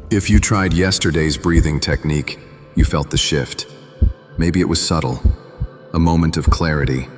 If you tried yesterday's breathing technique, you felt the shift. Maybe it was subtle, a moment of clarity,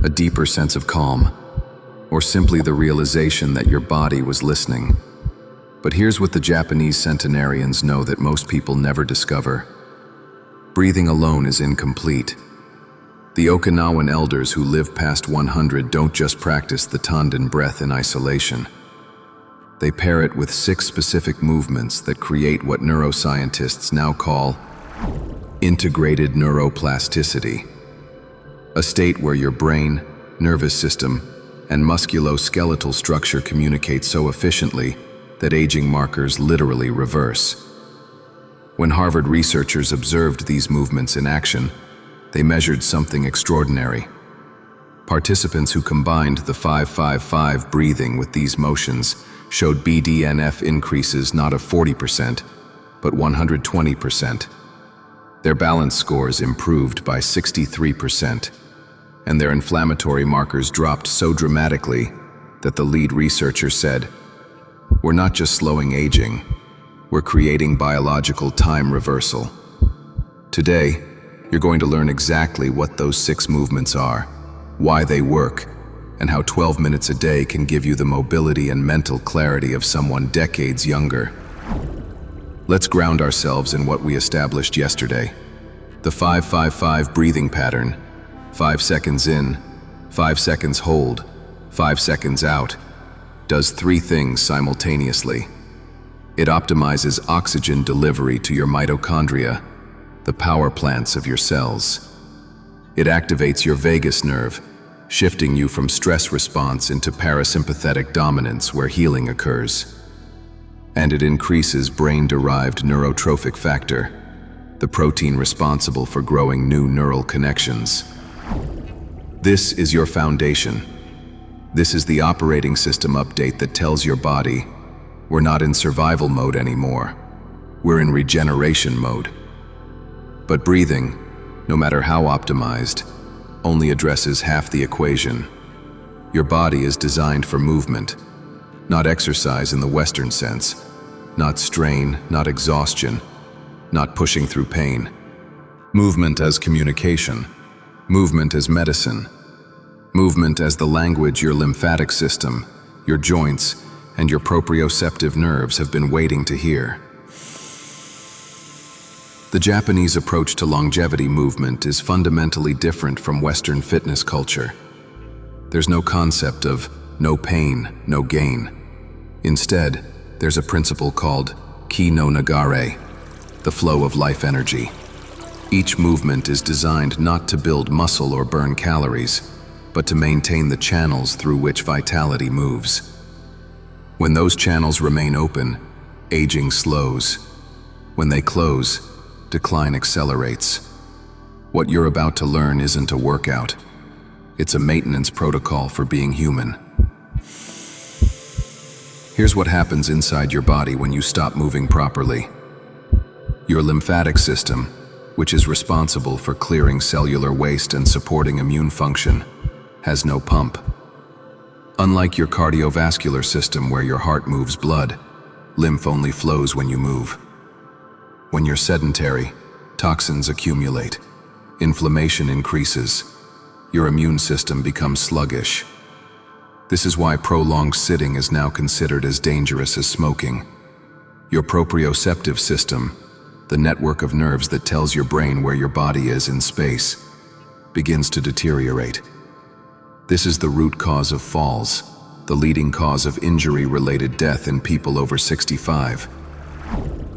a deeper sense of calm, or simply the realization that your body was listening. But here's what the Japanese centenarians know that most people never discover. Breathing alone is incomplete. The Okinawan elders who live past 100 don't just practice the Tanden breath in isolation. They pair it with 6 specific movements that create what neuroscientists now call integrated neuroplasticity, a state where your brain, nervous system, and musculoskeletal structure communicate so efficiently that aging markers literally reverse. When Harvard researchers observed these movements in action, they measured something extraordinary. Participants who combined the 5-5-5 breathing with these motions showed BDNF increases not of 40%, but 120%. Their balance scores improved by 63%, and their inflammatory markers dropped so dramatically that the lead researcher said, "We're not just slowing aging, we're creating biological time reversal." Today, you're going to learn exactly what those 6 movements are, why they work, and how 12 minutes a day can give you the mobility and mental clarity of someone decades younger. Let's ground ourselves in what we established yesterday. The 5-5-5 breathing pattern, 5 seconds in, 5 seconds hold, 5 seconds out, does 3 things simultaneously. It optimizes oxygen delivery to your mitochondria, the power plants of your cells. It activates your vagus nerve, shifting you from stress response into parasympathetic dominance where healing occurs. And it increases brain-derived neurotrophic factor, the protein responsible for growing new neural connections. This is your foundation. This is the operating system update that tells your body, we're not in survival mode anymore. We're in regeneration mode. But breathing, no matter how optimized, only addresses half the equation. Your body is designed for movement, not exercise in the Western sense, not strain, not exhaustion, not pushing through pain. Movement as communication, movement as medicine, movement as the language your lymphatic system, your joints, and your proprioceptive nerves have been waiting to hear. The Japanese approach to longevity movement is fundamentally different from Western fitness culture. There's no concept of no pain, no gain. Instead, there's a principle called ki no nagare, the flow of life energy. Each movement is designed not to build muscle or burn calories, but to maintain the channels through which vitality moves. When those channels remain open, aging slows. When they close, decline accelerates. What you're about to learn isn't a workout. It's a maintenance protocol for being human. Here's what happens inside your body when you stop moving properly. Your lymphatic system, which is responsible for clearing cellular waste and supporting immune function, has no pump. Unlike your cardiovascular system where your heart moves blood, lymph only flows when you move. When you're sedentary, toxins accumulate, inflammation increases, your immune system becomes sluggish. This is why prolonged sitting is now considered as dangerous as smoking. Your proprioceptive system, the network of nerves that tells your brain where your body is in space, begins to deteriorate. This is the root cause of falls, the leading cause of injury-related death in people over 65.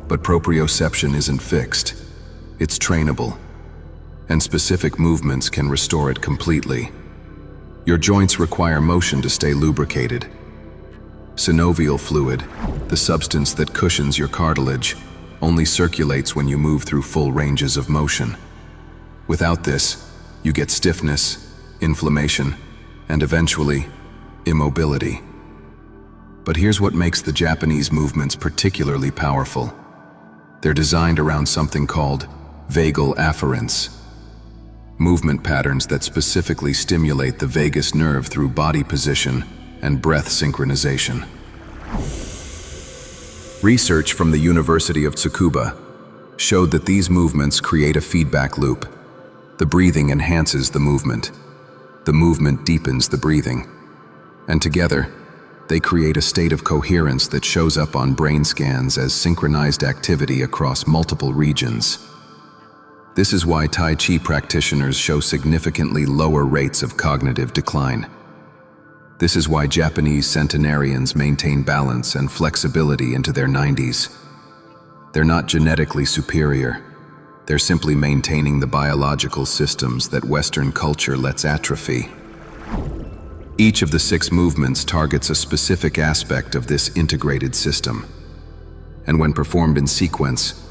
But proprioception isn't fixed. It's trainable, and specific movements can restore it completely. Your joints require motion to stay lubricated. Synovial fluid, the substance that cushions your cartilage, only circulates when you move through full ranges of motion. Without this, you get stiffness, inflammation, and eventually, immobility. But here's what makes the Japanese movements particularly powerful. They're designed around something called vagal afferents, movement patterns that specifically stimulate the vagus nerve through body position and breath synchronization. Research from the University of Tsukuba showed that these movements create a feedback loop. The breathing enhances the movement deepens the breathing, and together, they create a state of coherence that shows up on brain scans as synchronized activity across multiple regions. This is why Tai Chi practitioners show significantly lower rates of cognitive decline. This is why Japanese centenarians maintain balance and flexibility into their 90s. They're not genetically superior. They're simply maintaining the biological systems that Western culture lets atrophy. Each of the 6 movements targets a specific aspect of this integrated system. And when performed in sequence,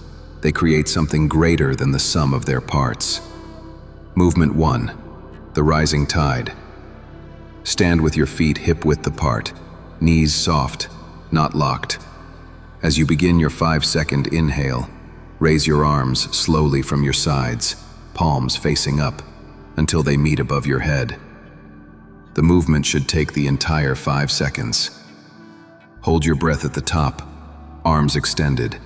they create something greater than the sum of their parts. Movement 1, the rising tide. Stand with your feet hip-width apart, knees soft, not locked. As you begin your 5-second inhale, raise your arms slowly from your sides, palms facing up, until they meet above your head. The movement should take the entire 5 seconds. Hold your breath at the top, arms extended,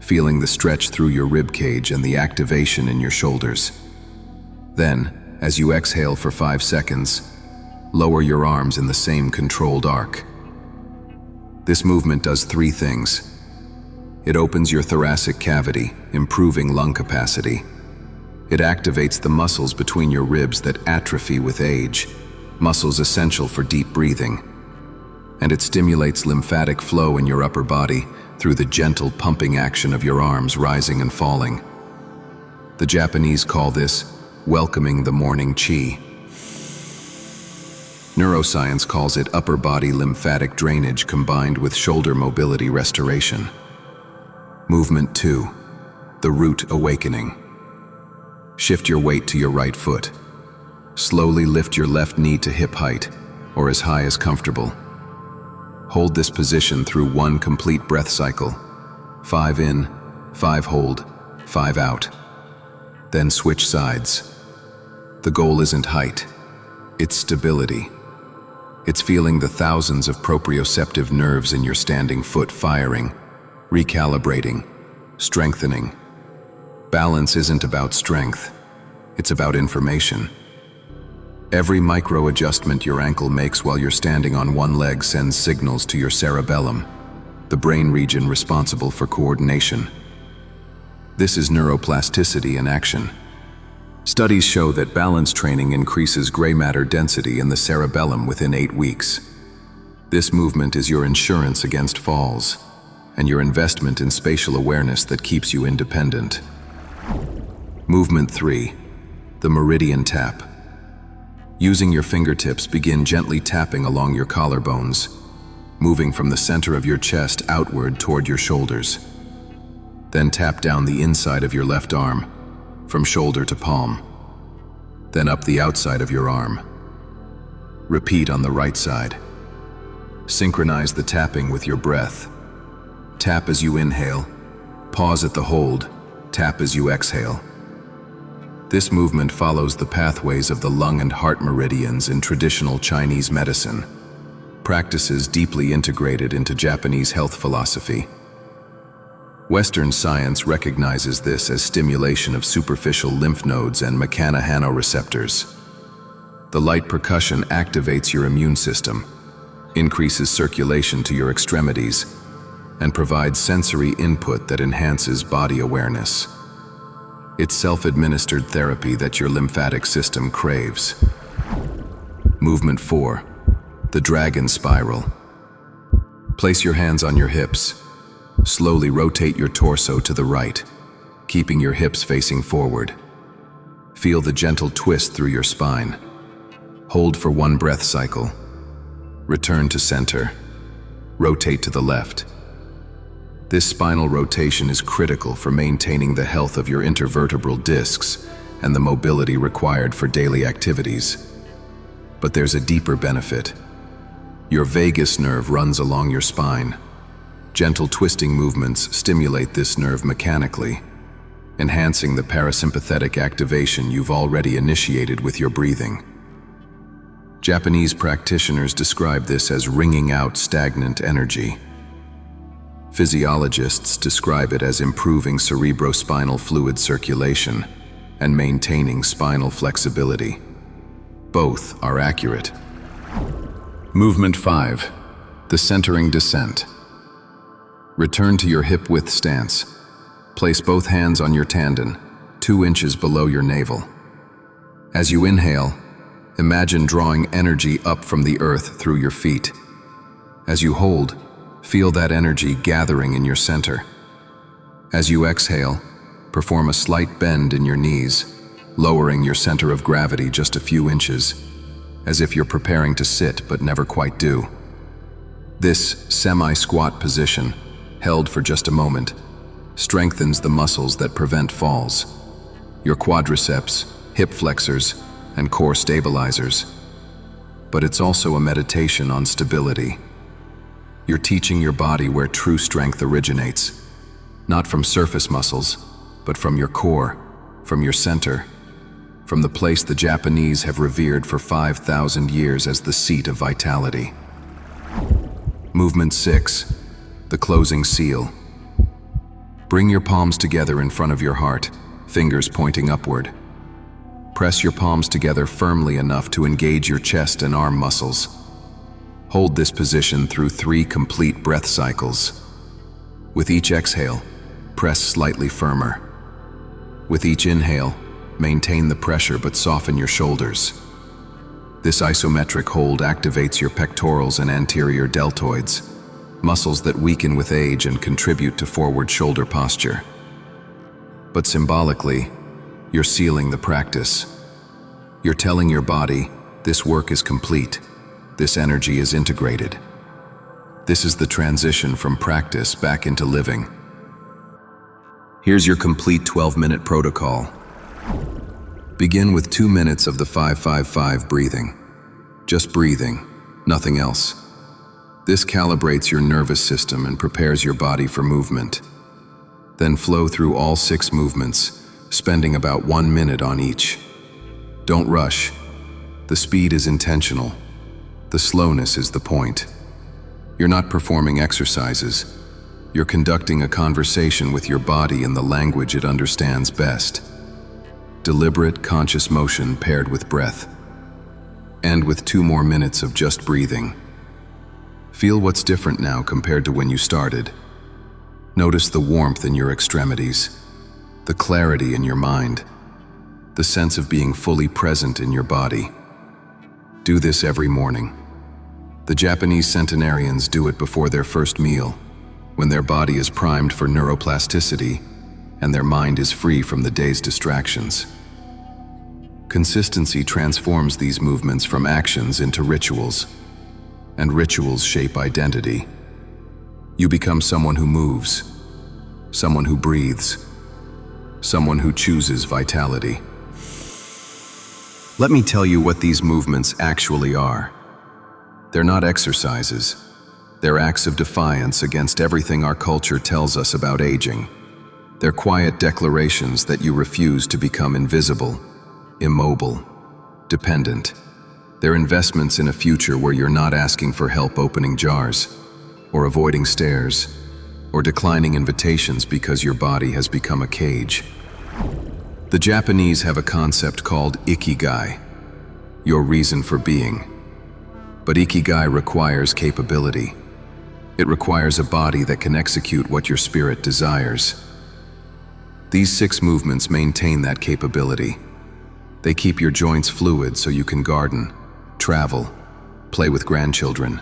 feeling the stretch through your rib cage and the activation in your shoulders. Then, as you exhale for 5 seconds, lower your arms in the same controlled arc. This movement does 3 things. It opens your thoracic cavity, improving lung capacity. It activates the muscles between your ribs that atrophy with age, muscles essential for deep breathing. And it stimulates lymphatic flow in your upper body through the gentle pumping action of your arms rising and falling. The Japanese call this welcoming the morning chi. Neuroscience calls it upper body lymphatic drainage combined with shoulder mobility restoration. Movement 2, the root awakening. Shift your weight to your right foot. Slowly lift your left knee to hip height, or as high as comfortable. Hold this position through 1 complete breath cycle. 5 in, 5 hold, 5 out. Then switch sides. The goal isn't height, it's stability. It's feeling the thousands of proprioceptive nerves in your standing foot firing, recalibrating, strengthening. Balance isn't about strength, it's about information. Every micro-adjustment your ankle makes while you're standing on one leg sends signals to your cerebellum, the brain region responsible for coordination. This is neuroplasticity in action. Studies show that balance training increases gray matter density in the cerebellum within 8 weeks. This movement is your insurance against falls, and your investment in spatial awareness that keeps you independent. Movement 3, the meridian tap. Using your fingertips, begin gently tapping along your collarbones, moving from the center of your chest outward toward your shoulders. Then tap down the inside of your left arm, from shoulder to palm. Then up the outside of your arm. Repeat on the right side. Synchronize the tapping with your breath. Tap as you inhale, pause at the hold, tap as you exhale. This movement follows the pathways of the lung and heart meridians in traditional Chinese medicine, practices deeply integrated into Japanese health philosophy. Western science recognizes this as stimulation of superficial lymph nodes and mechanohanoreceptors. The light percussion activates your immune system, increases circulation to your extremities, and provides sensory input that enhances body awareness. It's self-administered therapy that your lymphatic system craves. Movement 4, the dragon spiral. Place your hands on your hips. Slowly rotate your torso to the right, keeping your hips facing forward. Feel the gentle twist through your spine. Hold for 1 breath cycle. Return to center. Rotate to the left. This spinal rotation is critical for maintaining the health of your intervertebral discs and the mobility required for daily activities. But there's a deeper benefit. Your vagus nerve runs along your spine. Gentle twisting movements stimulate this nerve mechanically, enhancing the parasympathetic activation you've already initiated with your breathing. Japanese practitioners describe this as wringing out stagnant energy. Physiologists describe it as improving cerebrospinal fluid circulation and maintaining spinal flexibility. Both are accurate. Movement 5. The centering descent. Return to your hip-width stance. Place both hands on your tanden, 2 inches below your navel. As you inhale, imagine drawing energy up from the earth through your feet. As you hold, feel that energy gathering in your center. As you exhale, perform a slight bend in your knees, lowering your center of gravity just a few inches, as if you're preparing to sit but never quite do. This semi-squat position, held for just a moment, strengthens the muscles that prevent falls, your quadriceps, hip flexors, and core stabilizers. But it's also a meditation on stability. You're teaching your body where true strength originates, not from surface muscles, but from your core, from your center, from the place the Japanese have revered for 5,000 years as the seat of vitality. Movement 6. The closing seal. Bring your palms together in front of your heart, fingers pointing upward. Press your palms together firmly enough to engage your chest and arm muscles. Hold this position through 3 complete breath cycles. With each exhale, press slightly firmer. With each inhale, maintain the pressure but soften your shoulders. This isometric hold activates your pectorals and anterior deltoids, muscles that weaken with age and contribute to forward shoulder posture. But symbolically, you're sealing the practice. You're telling your body, this work is complete, this energy is integrated. This is the transition from practice back into living. Here's your complete 12-minute protocol. Begin with 2 minutes of the 5-5-5 breathing. Just breathing, nothing else. This calibrates your nervous system and prepares your body for movement. Then flow through all 6 movements, spending about 1 minute on each. Don't rush. The speed is intentional. The slowness is the point. You're not performing exercises. You're conducting a conversation with your body in the language it understands best. Deliberate, conscious motion paired with breath. And with 2 more minutes of just breathing. Feel what's different now compared to when you started. Notice the warmth in your extremities, the clarity in your mind, the sense of being fully present in your body. Do this every morning. The Japanese centenarians do it before their first meal, when their body is primed for neuroplasticity and their mind is free from the day's distractions. Consistency transforms these movements from actions into rituals, and rituals shape identity. You become someone who moves, someone who breathes, someone who chooses vitality. Let me tell you what these movements actually are. They're not exercises. They're acts of defiance against everything our culture tells us about aging. They're quiet declarations that you refuse to become invisible, immobile, dependent. They're investments in a future where you're not asking for help opening jars, or avoiding stairs, or declining invitations because your body has become a cage. The Japanese have a concept called ikigai, your reason for being. But ikigai requires capability. It requires a body that can execute what your spirit desires. These 6 movements maintain that capability. They keep your joints fluid so you can garden, travel, play with grandchildren.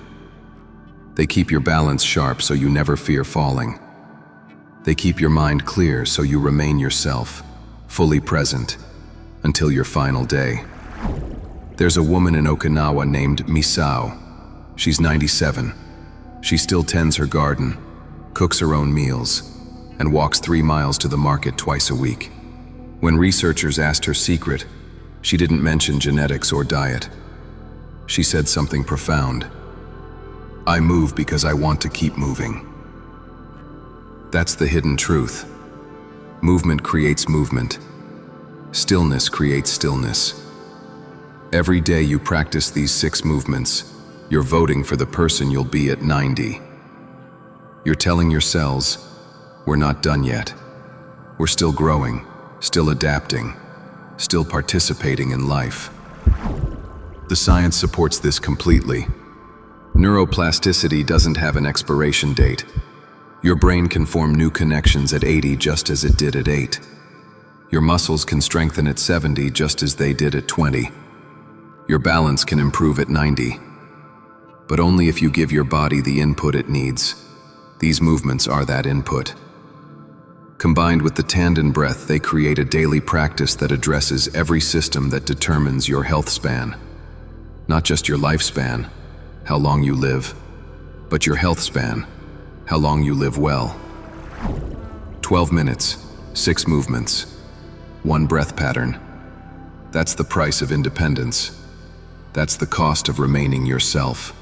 They keep your balance sharp so you never fear falling. They keep your mind clear so you remain yourself, fully present, until your final day. There's a woman in Okinawa named Misao. She's 97. She still tends her garden, cooks her own meals, and walks 3 miles to the market twice a week. When researchers asked her secret, she didn't mention genetics or diet. She said something profound. I move because I want to keep moving. That's the hidden truth. Movement creates movement. Stillness creates stillness. Every day you practice these 6 movements, you're voting for the person you'll be at 90. You're telling your cells, we're not done yet. We're still growing, still adapting, still participating in life. The science supports this completely. Neuroplasticity doesn't have an expiration date. Your brain can form new connections at 80 just as it did at 8. Your muscles can strengthen at 70 just as they did at 20. Your balance can improve at 90. But only if you give your body the input it needs. These movements are that input. Combined with the Tanden breath, they create a daily practice that addresses every system that determines your health span. Not just your lifespan, how long you live, but your health span, how long you live well. 12 minutes, 6 movements, 1 breath pattern. That's the price of independence. That's the cost of remaining yourself.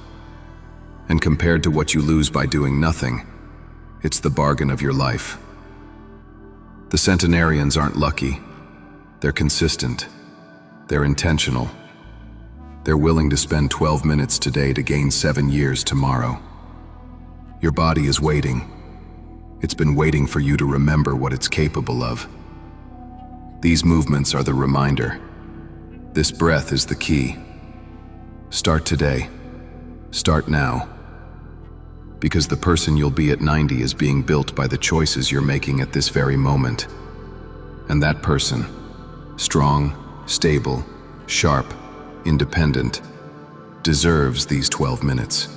And compared to what you lose by doing nothing, it's the bargain of your life. The centenarians aren't lucky. They're consistent. They're intentional. They're willing to spend 12 minutes today to gain 7 years tomorrow. Your body is waiting. It's been waiting for you to remember what it's capable of. These movements are the reminder. This breath is the key. Start today. Start now. Because the person you'll be at 90 is being built by the choices you're making at this very moment. And that person, strong, stable, sharp, independent, deserves these 12 minutes.